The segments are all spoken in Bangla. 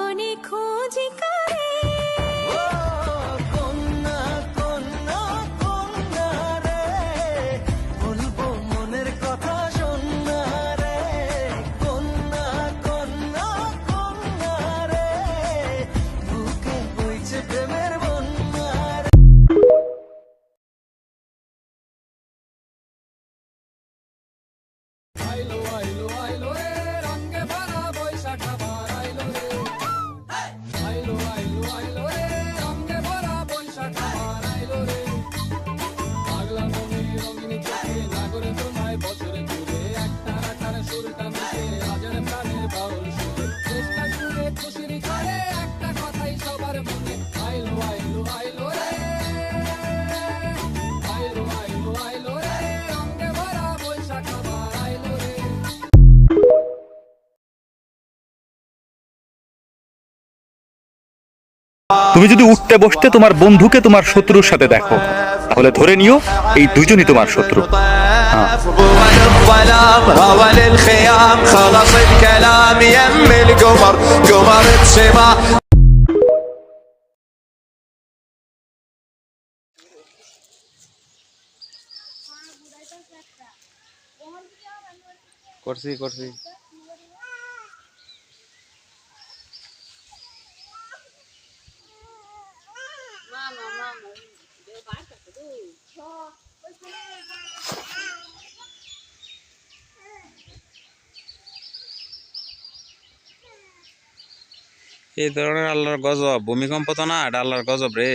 মনে খোঁজি করে কন্যা কন্যা কন্যা রে, বলবো মনের কথা শোনা রে। কন্যা কন্যা কন্যা রে, বুকে বইছে প্রেমের বন্যা রে। আইলো আইলো আইলো রে রঙে ভরা বৈশাখ আবার আইলো রে আইলো আইলো আইলো রে রঙে ভরা বৈশাখ আবার আইলো রে পাগলা মনে রঙিন চোখে নাগরে তোমায় বছরে ঘুরে একটা রাখার সুরটা মিশে হাজার প্রাণের বাউল সুরে চেষ্টা করে খুশির ঘরে একটা কথাই সবার মনে আইলো আইলো আইলো রে আইলো আইলো আইলো রে রঙে ভরা বৈশাখ আবার আইলো রে। তুমি যদি উঠতে বসতে তোমার বন্ধুকে তোমার শত্রুর সাথে দেখো, তাহলে ধরে নিও এই দুজনই তোমার শত্রু। الظلام روى للخيام خلص الكلام يم القمر قمر السما করছি করছি এই ধরনের আল্লাহর গজব, ভূমিকম্প তো না, এটা আল্লাহর গজব রে।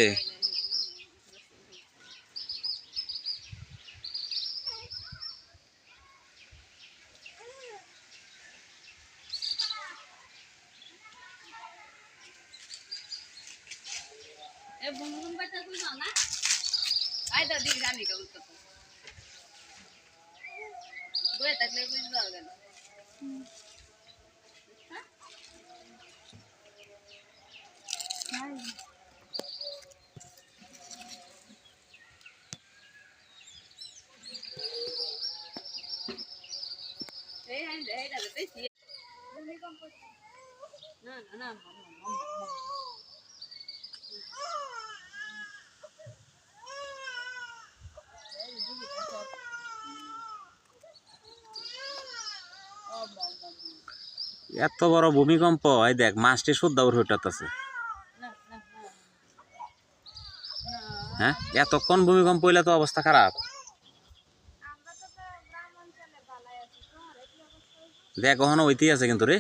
এত বড় ভূমিকম্প, এই দেখ মাছটি শুদ্ধ উঠাতেছে। হ্যাঁ, এতক্ষণ ভূমিকম্প হইলে তো অবস্থা খারাপ। দেখ কখনো ওইতেই আছে কিন্তু রে।